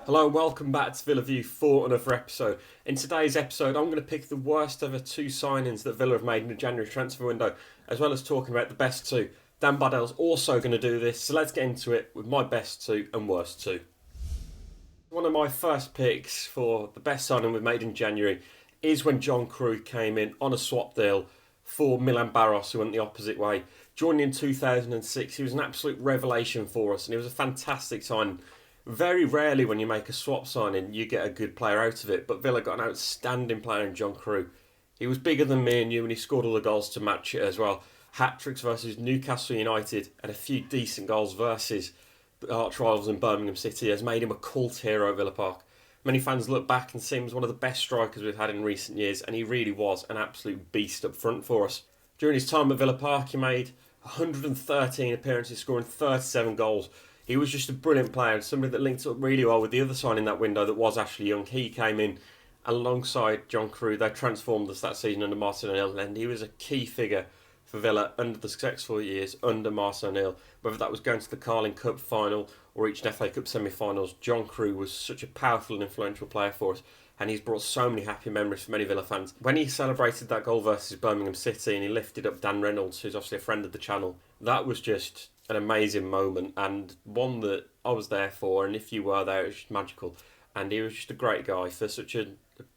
Hello and welcome back to Villa View for another episode. In today's episode, I'm going to pick the worst ever two signings that Villa have made in the January transfer window, as well as talking about the best two. Dan Bardell's also going to do this, so let's get into it with my best two and worst two. One of my first picks for the best signing we've made in January is when John Crew came in on a swap deal for Milan Barros, who went the opposite way. Joined in 2006, he was an absolute revelation for us, and he was a fantastic signing. Very rarely when you make a swap signing you get a good player out of it, but Villa got an outstanding player in John Crew. He was bigger than me and you and he scored all the goals to match it as well. Hat-tricks versus Newcastle United and a few decent goals versus the arch rivals in Birmingham City has made him a cult hero at Villa Park. Many fans look back and see him as one of the best strikers we've had in recent years, and he really was an absolute beast up front for us. During his time at Villa Park he made 113 appearances, scoring 37 goals. He was just a brilliant player and somebody that linked up really well with the other sign in that window that was Ashley Young. He came in alongside John Crew. They transformed us that season under Martin O'Neill, and he was a key figure for Villa under the successful years under Martin O'Neill. Whether that was going to the Carling Cup final or reaching FA Cup semi-finals, John Crew was such a powerful and influential player for us, and he's brought so many happy memories for many Villa fans. When he celebrated that goal versus Birmingham City and he lifted up Dan Reynolds, who's obviously a friend of the channel, that was just an amazing moment and one that I was there for, and if you were there it was just magical. And he was just a great guy for such a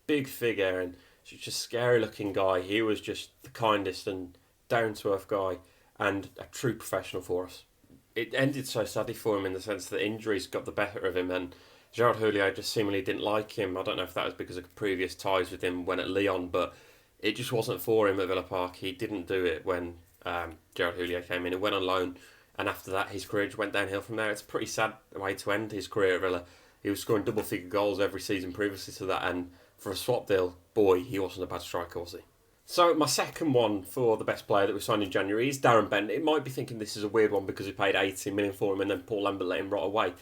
big figure and such a scary looking guy. He was just the kindest and down to earth guy and a true professional for us. It ended so sadly for him in the sense that injuries got the better of him, and Gerard Houllier just seemingly didn't like him. I don't know if that was because of previous ties with him when at Lyon, but it just wasn't for him at Villa Park. He didn't do it when Gerard Houllier came in. He went on loan, and after that his career just went downhill from there. It's a pretty sad way to end his career at Villa. He was scoring double figure goals every season previously to that, and for a swap deal, boy, he wasn't a bad striker, was he? So my second one for the best player that we signed in January is Darren Bent. It might be thinking this is a weird one because we paid 18 million for him and then Paul Lambert let him rot away.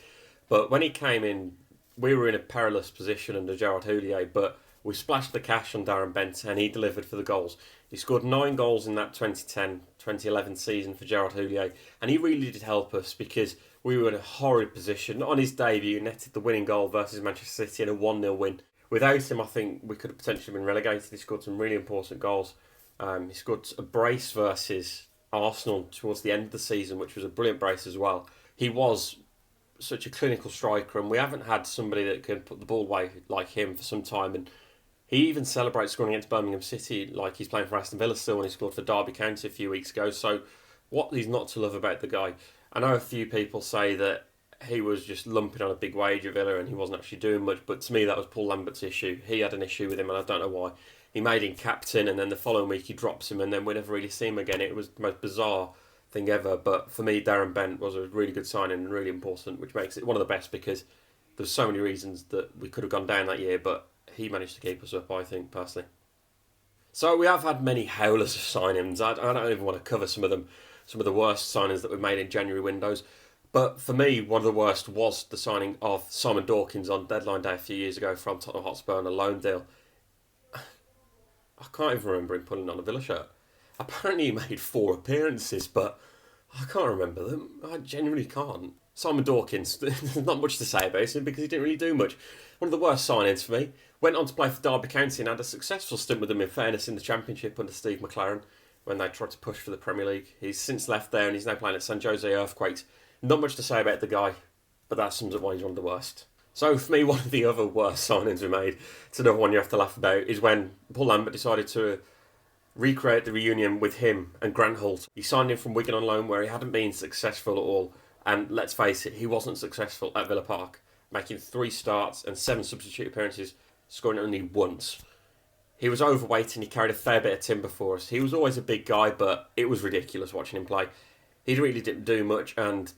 But when he came in, we were in a perilous position under Gerard Houllier, but we splashed the cash on Darren Bent and he delivered for the goals. He scored 9 goals in that 2010-2011 season for Gerard Houllier, and he really did help us because we were in a horrid position. On his debut, he netted the winning goal versus Manchester City in a 1-0 win. Without him, I think we could have potentially been relegated. He scored some really important goals. He scored a brace versus Arsenal towards the end of the season, which was a brilliant brace as well. He was such a clinical striker, and we haven't had somebody that can put the ball away like him for some time. And he even celebrates scoring against Birmingham City like he's playing for Aston Villa still when he scored for Derby County a few weeks ago. So what is not to love about the guy? I know a few people say that he was just lumping on a big wage at Villa and he wasn't actually doing much, but to me that was Paul Lambert's issue. He had an issue with him and I don't know why. He made him captain and then the following week he drops him and then we never really see him again. It was the most bizarre thing ever, but for me Darren Bent was a really good signing and really important, which makes it one of the best because there's so many reasons that we could have gone down that year, but he managed to keep us up, I think, personally. So we have had many howlers of signings. I don't even want to cover some of them, some of the worst signings that we've made in January windows. But for me, one of the worst was the signing of Simon Dawkins on deadline day a few years ago from Tottenham Hotspur on a loan deal. I can't even remember him putting on a Villa shirt. Apparently he made 4 appearances, but I can't remember them. I genuinely can't. Simon Dawkins, there's not much to say about him because he didn't really do much. One of the worst signings for me. Went on to play for Derby County and had a successful stint with them, in fairness, in the Championship under Steve McLaren when they tried to push for the Premier League. He's since left there and he's now playing at San Jose Earthquakes. Not much to say about the guy, but that sums up why he's one of the worst. So for me, one of the other worst signings we made, it's another one you have to laugh about, is when Paul Lambert decided to recreate the reunion with him and Grant Holt. He signed him from Wigan on loan where he hadn't been successful at all, and let's face it, he wasn't successful at Villa Park, making 3 starts and 7 substitute appearances, scoring only once. He was overweight and he carried a fair bit of timber for us. He was always a big guy, but it was ridiculous watching him play. He really didn't do much, and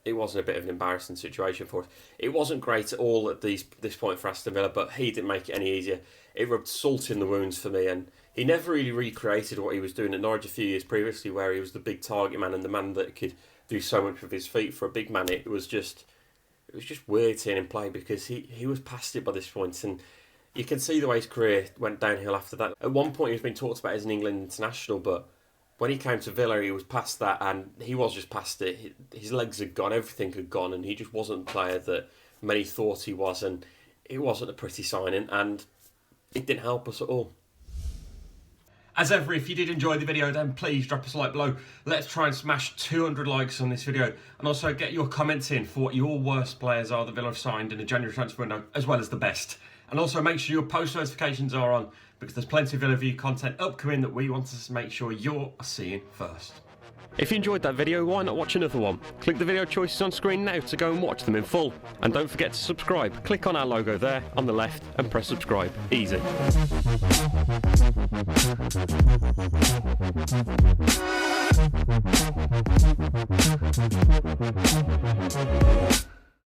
it wasn't a bit of an embarrassing situation for us. It wasn't great at all at this point for Aston Villa, but he didn't make it any easier. It rubbed salt in the wounds for me, and he never really recreated what he was doing at Norwich a few years previously, where he was the big target man and the man that could do so much with his feet. For a big man, it was just weird seeing him play because he was past it by this point, and you can see the way his career went downhill after that. At one point, he was being talked about as an England international, but when he came to Villa, he was past that, and he was just past it. His legs had gone, everything had gone, and he just wasn't the player that many thought he was, and it wasn't a pretty signing, and it didn't help us at all. As ever, if you did enjoy the video, then please drop us a like below. Let's try and smash 200 likes on this video, and also get your comments in for what your worst players are that Villa have signed in the January transfer window, as well as the best. And also make sure your post notifications are on, because there's plenty of Villa View content upcoming that we want to make sure you're seeing first. If you enjoyed that video, why not watch another one? Click the video choices on screen now to go and watch them in full. And don't forget to subscribe. Click on our logo there on the left and press subscribe. Easy.